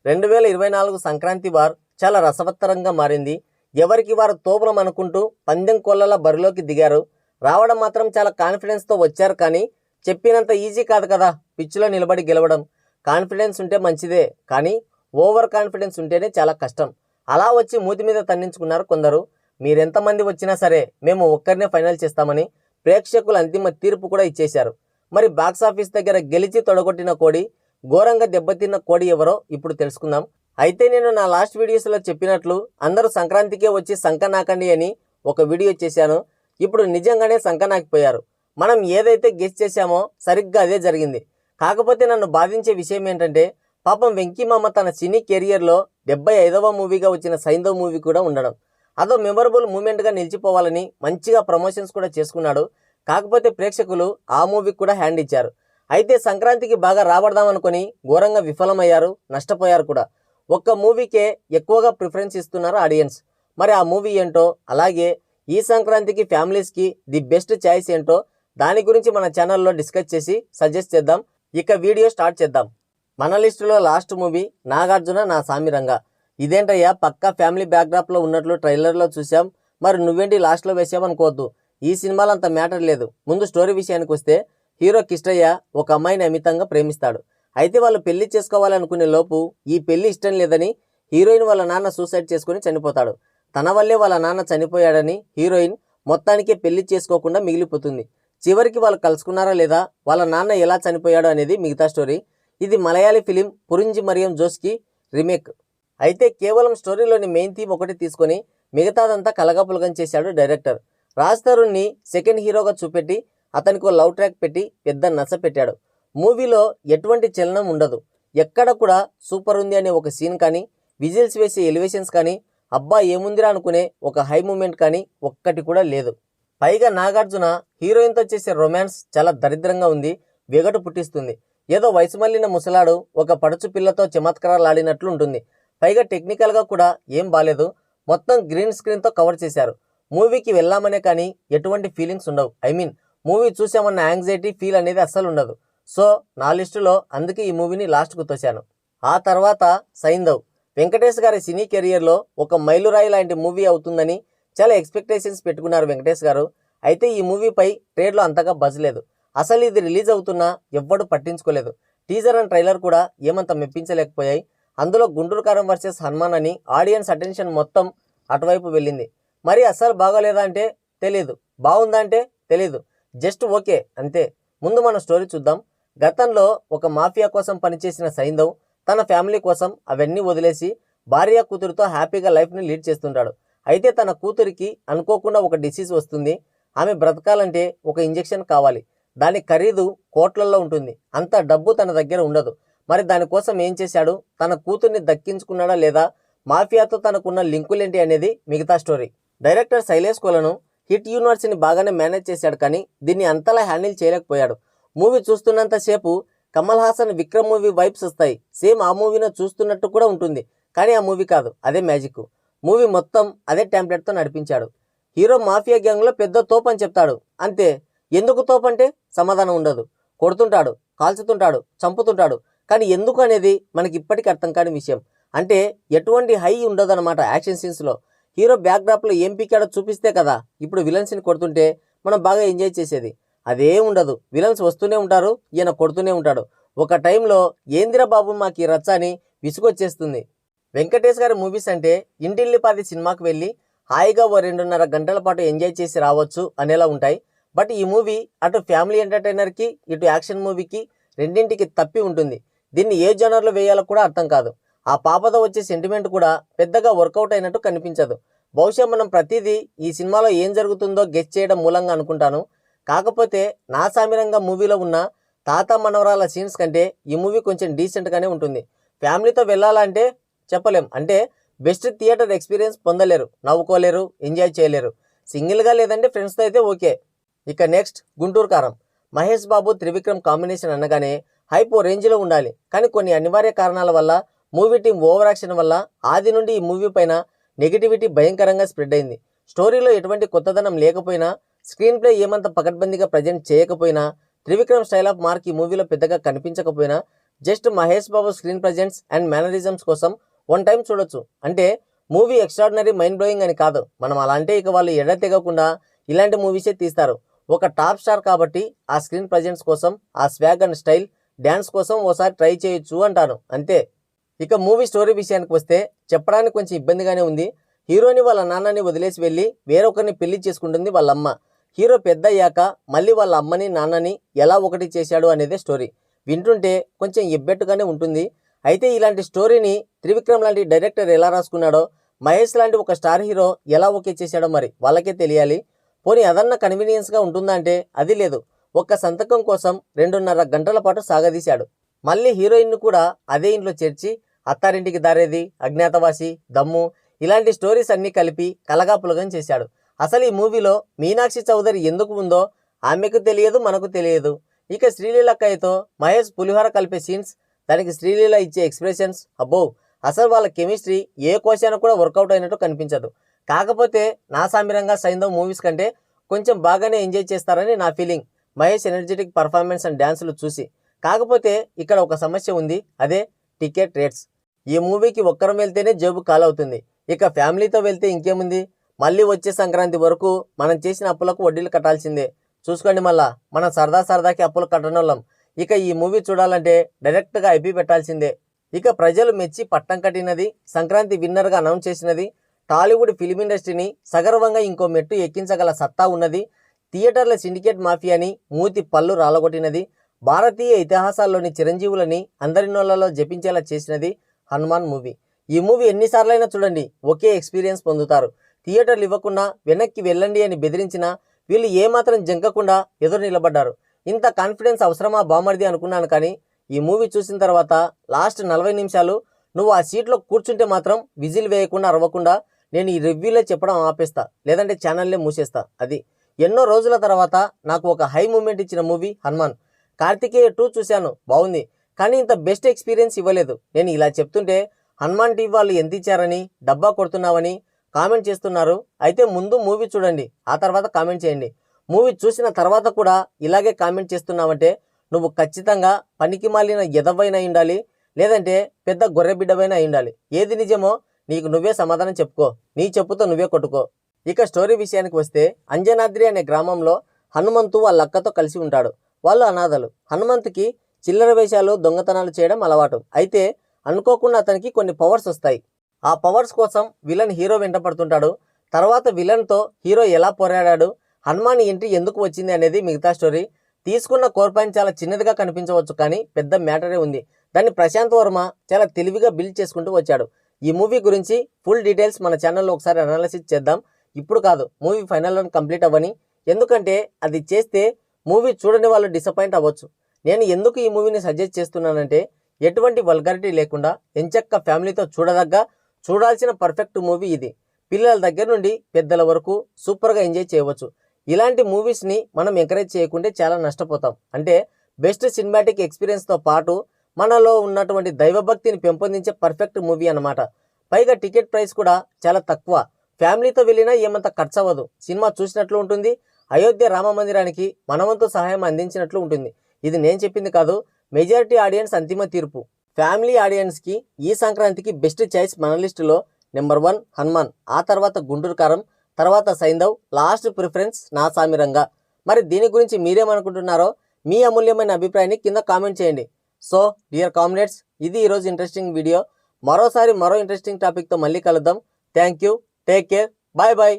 2024 Sankranti war చాలా రసవత్తరంగా మారింది. ఎవరికి వారు తోపులం అనుకుంటూ పందెం కోళ్లలా బరిలోకి దిగారు. రావడం మాత్రం చాలా కాన్ఫిడెన్స్తో వచ్చారు. కానీ చెప్పినంత ఈజీ కాదు కదా పిచ్లో నిలబడి గెలవడం. కాన్ఫిడెన్స్ ఉంటే మంచిదే, కానీ ఓవర్ కాన్ఫిడెన్స్ ఉంటేనే చాలా కష్టం. అలా వచ్చి మూతి మీద తన్నించుకున్నారు కొందరు. మీరెంతమంది వచ్చినా సరే మేము ఒక్కరినే ఫైనల్ చేస్తామని ప్రేక్షకులు అంతిమ తీర్పు కూడా ఇచ్చేశారు. మరి బాక్సాఫీస్ దగ్గర గెలిచి తొడగొట్టిన కోడి, ఘోరంగా దెబ్బతిన్న కోడి ఎవరో ఇప్పుడు తెలుసుకుందాం. అయితే నేను నా లాస్ట్ వీడియోస్లో చెప్పినట్లు అందరూ సంక్రాంతికే వచ్చి సంక నాకండి అని ఒక వీడియో చేశాను. ఇప్పుడు నిజంగానే సంక నాకిపోయారు. మనం ఏదైతే గెస్ చేశామో సరిగ్గా అదే జరిగింది. కాకపోతే నన్ను బాధించే విషయం ఏంటంటే, పాపం వెంకీమామ తన సినీ కెరియర్లో 75వ మూవీగా వచ్చిన సైంధవ్ మూవీ కూడా ఉండడం. అదో మెమరబుల్ మూమెంట్గా నిలిచిపోవాలని మంచిగా ప్రమోషన్స్ కూడా చేసుకున్నాడు. కాకపోతే ప్రేక్షకులు ఆ మూవీకి కూడా హ్యాండ్ ఇచ్చారు. అయితే సంక్రాంతికి బాగా రాబడదామనుకొని ఘోరంగా విఫలమయ్యారు, నష్టపోయారు కూడా. ఒక్క మూవీకే ఎక్కువగా ప్రిఫరెన్స్ ఇస్తున్నారు ఆడియన్స్. మరి ఆ మూవీ ఏంటో, అలాగే ఈ సంక్రాంతికి ఫ్యామిలీస్కి ది బెస్ట్ చాయిస్ ఏంటో దాని గురించి మన ఛానల్లో డిస్కస్ చేసి సజెస్ట్ చేద్దాం. ఇక వీడియో స్టార్ట్ చేద్దాం. మన లిస్టులో లాస్ట్ మూవీ నాగార్జున నా సామిరంగా. ఇదేంటయ్యా పక్కా ఫ్యామిలీ బ్యాక్డ్రాప్లో ఉన్నట్లు ట్రైలర్లో చూసాం, మరి నువ్వేంటి లాస్ట్లో వేసామనుకోవద్దు. ఈ సినిమాలో అంత మ్యాటర్ లేదు. ముందు స్టోరీ విషయానికి వస్తే, హీరో కిష్టయ్య ఒక అమ్మాయిని అమితంగా ప్రేమిస్తాడు. అయితే వాళ్ళు పెళ్లి చేసుకోవాలనుకునే లోపు ఈ పెళ్లి ఇష్టం లేదని హీరోయిన్ వాళ్ళ నాన్న సూసైడ్ చేసుకుని చనిపోతాడు. తన వల్లే వాళ్ళ నాన్న చనిపోయాడని హీరోయిన్ మొత్తానికి పెళ్లి చేసుకోకుండా మిగిలిపోతుంది. చివరికి వాళ్ళు కలుసుకున్నారా లేదా, వాళ్ళ నాన్న ఎలా చనిపోయాడు అనేది మిగతా స్టోరీ. ఇది మలయాళీ ఫిలిం పురింజి మరియం జోస్కి రీమేక్. అయితే కేవలం స్టోరీలోని మెయిన్ థీమ్ ఒకటి తీసుకొని మిగతాదంతా కలగాపులగం చేశాడు డైరెక్టర్. రాజ్ తరుణ్ని సెకండ్ హీరోగా చూపెట్టి అతనికి లవ్ ట్రాక్ పెట్టి పెద్ద నస పెట్టాడు. మూవీలో ఎటువంటి చలనం ఉండదు. ఎక్కడ కూడా సూపర్ ఉంది అనే ఒక సీన్ కానీ, విజిల్స్ వేసే ఎలివేషన్స్ కానీ, అబ్బా ఏముందిరా అనుకునే ఒక హై మూమెంట్ కానీ ఒక్కటి కూడా లేదు. పైగా నాగార్జున హీరోయిన్తో చేసే రొమాన్స్ చాలా దరిద్రంగా ఉంది, వెగటు పుట్టిస్తుంది. ఏదో వయసు మళ్ళిన ముసలాడు ఒక పడుచు పిల్లతో చమత్కారాలాడినట్లు ఉంటుంది. పైగా టెక్నికల్గా కూడా ఏం బాలేదు. మొత్తం గ్రీన్ స్క్రీన్తో కవర్ చేశారు. మూవీకి వెళ్ళామనే కానీ ఎటువంటి ఫీలింగ్స్ ఉండవు. మూవీ చూసామన్న యాంగ్జైటీ ఫీల్ అనేది అస్సలు ఉండదు. సో నా లిస్టులో అందుకే ఈ మూవీని లాస్ట్కు తోశాను. ఆ తర్వాత సైంధవ్. వెంకటేష్ గారి సినీ కెరియర్లో ఒక మైలురాయి లాంటి మూవీ అవుతుందని చాలా ఎక్స్పెక్టేషన్స్ పెట్టుకున్నారు వెంకటేష్ గారు. అయితే ఈ మూవీపై ట్రేడ్లో అంతగా బజ్ లేదు. అసలు ఇది రిలీజ్ అవుతున్నా ఎవ్వడు పట్టించుకోలేదు. టీజర్ అండ్ ట్రైలర్ కూడా ఏమంత మెప్పించలేకపోయాయి. అందులో గుంటూరు కారం వర్సెస్ హనుమాన్ అని ఆడియన్స్ అటెన్షన్ మొత్తం అటువైపు వెళ్ళింది. మరి అస్సలు బాగోలేదా అంటే తెలీదు, బాగుందా అంటే తెలీదు, జస్ట్ ఓకే అంతే. ముందు మన స్టోరీ చూద్దాం. గతంలో ఒక మాఫియా కోసం పనిచేసిన సైంధవ్ తన ఫ్యామిలీ కోసం అవన్నీ వదిలేసి భార్య కూతురుతో హ్యాపీగా లైఫ్ని లీడ్ చేస్తుంటాడు. అయితే తన కూతురికి అనుకోకుండా ఒక డిసీజ్ వస్తుంది. ఆమె బ్రతకాలంటే ఒక ఇంజెక్షన్ కావాలి. దాని ఖరీదు కోట్లల్లో ఉంటుంది. అంత డబ్బు తన దగ్గర ఉండదు. మరి దానికోసం ఏం చేశాడు, తన కూతుర్ని దక్కించుకున్నాడా లేదా, మాఫియాతో తనకున్న లింకులేంటి అనేది మిగతా story. Director Shailesh Kolanu hit యూనివర్స్ని బాగానే మేనేజ్ చేశాడు, కానీ దీన్ని అంతలా హ్యాండిల్ చేయలేకపోయాడు. మూవీ చూస్తున్నంతసేపు కమల్ హాసన్ విక్రమ్ మూవీ వైబ్స్ వస్తాయి. సేమ్ ఆ మూవీలో చూస్తున్నట్టు కూడా ఉంటుంది. కానీ ఆ మూవీ కాదు, అదే మ్యాజిక్. మూవీ మొత్తం అదే టెంప్లెట్తో నడిపించాడు. హీరో మాఫియా గ్యాంగ్లో పెద్ద తోపు అని చెప్తాడు, అంతే. ఎందుకు తోపు అంటే సమాధానం ఉండదు. కొడుతుంటాడు, కాల్చుతుంటాడు, చంపుతుంటాడు, కానీ ఎందుకు అనేది మనకి ఇప్పటికీ అర్థం కాని విషయం. అంటే ఎటువంటి హై ఉండదన్నమాట యాక్షన్ సీన్స్లో. హీరో బ్యాక్డ్రాప్లో ఏం పీకాడో చూపిస్తే కదా ఇప్పుడు విలన్స్ని కొడుతుంటే మనం బాగా ఎంజాయ్ చేసేది. అదేం ఉండదు. విలన్స్ వస్తూనే ఉంటారు, ఈయన కొడుతూనే ఉంటాడు. ఒక టైంలో ఏందిరా బాబు మాకు ఈ రచ్చ అని విసుగొచ్చేస్తుంది. వెంకటేష్ గారి మూవీస్ అంటే ఇంటిల్లిపాది సినిమాకి వెళ్ళి హాయిగా ఓ 2.5 గంటల పాటు ఎంజాయ్ చేసి రావచ్చు అనేలా ఉంటాయి. బట్ ఈ మూవీ అటు ఫ్యామిలీ ఎంటర్టైనర్కి ఇటు యాక్షన్ మూవీకి రెండింటికి తప్పి ఉంటుంది. దీన్ని ఏ జనర్లో వేయాలో కూడా అర్థం కాదు. ఆ పాపతో వచ్చే సెంటిమెంట్ కూడా పెద్దగా వర్కౌట్ అయినట్టు కనిపించదు. బహుశా మనం ప్రతిదీ ఈ సినిమాలో ఏం జరుగుతుందో గెస్ చేయడం మూలంగా అనుకుంటాను. కాకపోతే నా సామిరంగా మూవీలో ఉన్న తాత మనవరాల సీన్స్ కంటే ఈ మూవీ కొంచెం డీసెంట్గానే ఉంటుంది. ఫ్యామిలీతో వెళ్ళాలంటే చెప్పలేం. అంటే బెస్ట్ థియేటర్ ఎక్స్పీరియన్స్ పొందలేరు, నవ్వుకోలేరు, ఎంజాయ్ చేయలేరు. సింగిల్గా లేదంటే ఫ్రెండ్స్తో అయితే ఓకే. ఇక నెక్స్ట్ గుంటూరు కారం. మహేష్ బాబు త్రివిక్రమ్ కాంబినేషన్ అనగానే హైప్ ఓ రేంజ్లో ఉండాలి. కానీ కొన్ని అనివార్య కారణాల వల్ల, మూవీ టీం ఓవర్ యాక్షన్ వల్ల ఆది నుండి ఈ మూవీ పైన నెగిటివిటీ భయంకరంగా స్ప్రెడ్ అయింది. స్టోరీలో ఎటువంటి కొత్తదనం లేకపోయినా, స్క్రీన్ ప్లే ఏమంత పకడ్బందీగా ప్రజెంట్ చేయకపోయినా, త్రివిక్రమ్ స్టైల్ ఆఫ్ మార్క్ ఈ మూవీలో పెద్దగా కనిపించకపోయినా, just Mahesh Babu screen presence and mannerisms కోసం వన్ టైం చూడొచ్చు. అంటే మూవీ ఎక్స్ట్రాడినరీ మైండ్ బ్లోయింగ్ అని కాదు, మనం అలా అంటే ఇక వాళ్ళు ఎడతెగకుండా ఇలాంటి మూవీసే తీస్తారు. ఒక టాప్ స్టార్ కాబట్టి ఆ స్క్రీన్ ప్రజెన్స్ కోసం, ఆ స్వాగ్ అండ్ స్టైల్, డ్యాన్స్ కోసం ఓసారి ట్రై చేయొచ్చు అంటాను అంతే. ఇక మూవీ స్టోరీ విషయానికి వస్తే చెప్పడానికి కొంచెం ఇబ్బందిగానే ఉంది. హీరోని వాళ్ళ నాన్నని వదిలేసి వెళ్ళి వేరొకరిని పెళ్లి చేసుకుంటుంది వాళ్ళమ్మ. హీరో పెద్ద అయ్యాక మళ్ళీ వాళ్ళ అమ్మని నాన్నని ఎలా ఒకటి చేశాడు అనేదే స్టోరీ. వింటుంటే కొంచెం ఎబ్బెట్టుగానే ఉంటుంది. అయితే ఇలాంటి స్టోరీని త్రివిక్రమ్ లాంటి డైరెక్టర్ ఎలా రాసుకున్నాడో, మహేష్ లాంటి ఒక స్టార్ హీరో ఎలా ఓకే చేశాడో మరి వాళ్ళకే తెలియాలి. పోనీ అదన్న కన్వీనియన్స్గా ఉంటుందా అంటే అది లేదు. ఒక్క సంతకం కోసం 2.5 గంటల పాటు సాగదీశాడు. మళ్ళీ హీరోయిన్ను కూడా అదే ఇంట్లో చేర్చి అత్తారింటికి దారేది, అజ్ఞాతవాసి, దమ్ము ఇలాంటి స్టోరీస్ అన్నీ కలిపి కలగాపులగం చేశాడు. అసలు ఈ మూవీలో మీనాక్షి చౌదరి ఎందుకు ఉందో ఆమెకు తెలియదు, మనకు తెలియదు. ఇక శ్రీలీల అక్కయ్యతో మహేష్ పులిహోర కలిపే సీన్స్, దానికి శ్రీలీల ఇచ్చే ఎక్స్ప్రెషన్స్, అబ్బో అసలు వాళ్ళ కెమిస్ట్రీ ఏ కోశాన కూడా వర్కౌట్ అయినట్టు కనిపించదు. కాకపోతే నా సామిరంగా సైంధవ్ మూవీస్ కంటే కొంచెం బాగానే ఎంజాయ్ చేస్తారని నా feeling Mahesh energetic performance and డ్యాన్సులు చూసి. కాకపోతే ఇక్కడ ఒక సమస్య ఉంది, అదే టికెట్ రేట్స్. ఈ మూవీకి ఒక్కరం వెళ్తేనే జేబు కాలవుతుంది. ఇక ఫ్యామిలీతో వెళ్తే ఇంకేముంది, మళ్ళీ వచ్చే సంక్రాంతి వరకు మనం చేసిన అప్పులకు వడ్డీలు కట్టాల్సిందే. చూసుకోండి, మళ్ళా మనం సరదాకి అప్పులు కట్టనోళ్ళం. ఇక ఈ మూవీ చూడాలంటే డైరెక్ట్గా ఐపీ పెట్టాల్సిందే. ఇక ప్రజలు మెచ్చి పట్టం కట్టినది, సంక్రాంతి విన్నర్గా అనౌన్స్ చేసినది, టాలీవుడ్ ఫిలిం ఇండస్ట్రీని సగర్వంగా ఇంకో మెట్టు ఎక్కించగల సత్తా ఉన్నది, థియేటర్ల సిండికేట్ మాఫియాని మూతి పళ్ళు రాలగొట్టినది, భారతీయ ఇతిహాసాల్లోని చిరంజీవులని అందరి నోళ్లలో జపించేలా చేసినది హనుమాన్ మూవీ. ఈ మూవీ ఎన్నిసార్లైనా చూడండి ఒకే ఎక్స్పీరియన్స్ పొందుతారు. థియేటర్లు ఇవ్వకుండా వెనక్కి వెళ్ళండి అని బెదిరించినా వీళ్ళు ఏమాత్రం జంకకుండా ఎదురు నిలబడ్డారు. ఇంత కాన్ఫిడెన్స్ అవసరమా బామర్ది అనుకున్నాను, కానీ ఈ మూవీ చూసిన తర్వాత లాస్ట్ 40 నిమిషాలు నువ్వు ఆ సీట్లో కూర్చుంటే మాత్రం విజిల్ వేయకుండా అరవకుండా నేను ఈ రివ్యూలే చెప్పడం ఆపేస్తా, లేదంటే ఛానల్లే మూసేస్తా. అది ఎన్నో రోజుల తర్వాత నాకు ఒక హై మూమెంట్ ఇచ్చిన మూవీ హనుమాన్. కార్తికేయ 2 చూశాను, బాగుంది, కానీ ఇంత బెస్ట్ ఎక్స్పీరియన్స్ ఇవ్వలేదు. నేను ఇలా చెప్తుంటే హనుమాన్ టీవీ వాళ్ళు ఎంత ఇచ్చారని, డబ్బా కొడుతున్నావని కామెంట్ చేస్తున్నారు. అయితే ముందు మూవీ చూడండి, ఆ తర్వాత కామెంట్ చేయండి. మూవీ చూసిన తర్వాత కూడా ఇలాగే కామెంట్ చేస్తున్నావంటే నువ్వు ఖచ్చితంగా పనికి మాలిన ఎదవైనా ఉండాలి, లేదంటే పెద్ద గొర్రెబిడ్డవైనా ఉండాలి. ఏది నిజమో నీకు నువ్వే సమాధానం చెప్పుకో, నీ చెప్పుతో నువ్వే కొట్టుకో. ఇక స్టోరీ విషయానికి వస్తే అంజనాద్రి అనే గ్రామంలో హనుమంతు వాళ్ళ అక్కతో కలిసి ఉంటాడు. వాళ్ళు అనాథలు. హనుమంతుకి చిల్లర వేషాలు, దొంగతనాలు చేయడం అలవాటు. అయితే అనుకోకుండా అతనికి కొన్ని పవర్స్ వస్తాయి. ఆ పవర్స్ కోసం విలన్ హీరో వెంట పడుతుంటాడు. తర్వాత విలన్తో హీరో ఎలా పోరాడాడు, హనుమాన్ ఎంట్రీ ఎందుకు వచ్చింది అనేది మిగతా స్టోరీ. తీసుకున్న కోర్ పాయింట్ చాలా చిన్నదిగా కనిపించవచ్చు, కానీ పెద్ద మ్యాటరే ఉంది. దాన్ని ప్రశాంత్ వర్మ చాలా తెలివిగా బిల్డ్ చేసుకుంటూ వచ్చాడు. ఈ మూవీ గురించి ఫుల్ డీటెయిల్స్ మన ఛానల్లో ఒకసారి అనాలిసిస్ చేద్దాం. ఇప్పుడు కాదు, మూవీ ఫైనల్ రన్ కంప్లీట్ అవ్వని. ఎందుకంటే అది చేస్తే మూవీ చూడని వాళ్ళు డిసప్పాయింట్ అవ్వచ్చు. నేను ఎందుకు ఈ మూవీని సజెస్ట్ చేస్తున్నానంటే ఎటువంటి వల్గారిటీ లేకుండా ఎంచక్క ఫ్యామిలీతో చూడాల్సిన పర్ఫెక్ట్ మూవీ ఇది. పిల్లల దగ్గర నుండి పెద్దల వరకు సూపర్గా ఎంజాయ్ చేయవచ్చు. ఇలాంటి మూవీస్ని మనం ఎంకరేజ్ చేయకుంటే చాలా నష్టపోతాం. అంటే బెస్ట్ సినిమాటిక్ ఎక్స్పీరియన్స్తో పాటు మనలో ఉన్నటువంటి దైవభక్తిని పెంపొందించే పర్ఫెక్ట్ మూవీ అన్నమాట. పైగా టికెట్ ప్రైస్ కూడా చాలా తక్కువ. ఫ్యామిలీతో వెళ్ళినా ఏమంత ఖర్చు అవ్వదు. సినిమా చూసినట్లు ఉంటుంది. అయోధ్య రామ మందిరానికి మనవంతు సహాయం అందించినట్లు ఉంటుంది. ఇది నేను చెప్పింది కాదు, మెజారిటీ ఆడియన్స్ అంతిమ తీర్పు. ఫ్యామిలీ ఆడియన్స్కి ఈ సంక్రాంతికి బెస్ట్ చాయిస్ మన లిస్టులో నెంబర్ 1 హనుమాన్, ఆ తర్వాత గుంటూరు కారం, తర్వాత సైంధవ్, లాస్ట్ ప్రిఫరెన్స్ నా సామిరంగా. మరి దీని గురించి మీరేమనుకుంటున్నారో మీ అమూల్యమైన అభిప్రాయాన్ని కింద కామెంట్ చేయండి. సో డియర్ కామ్రేడ్స్, ఇది ఈరోజు ఇంట్రెస్టింగ్ వీడియో. మరో ఇంట్రెస్టింగ్ టాపిక్తో మళ్ళీ కలుద్దాం. Thank you, take care, bye bye.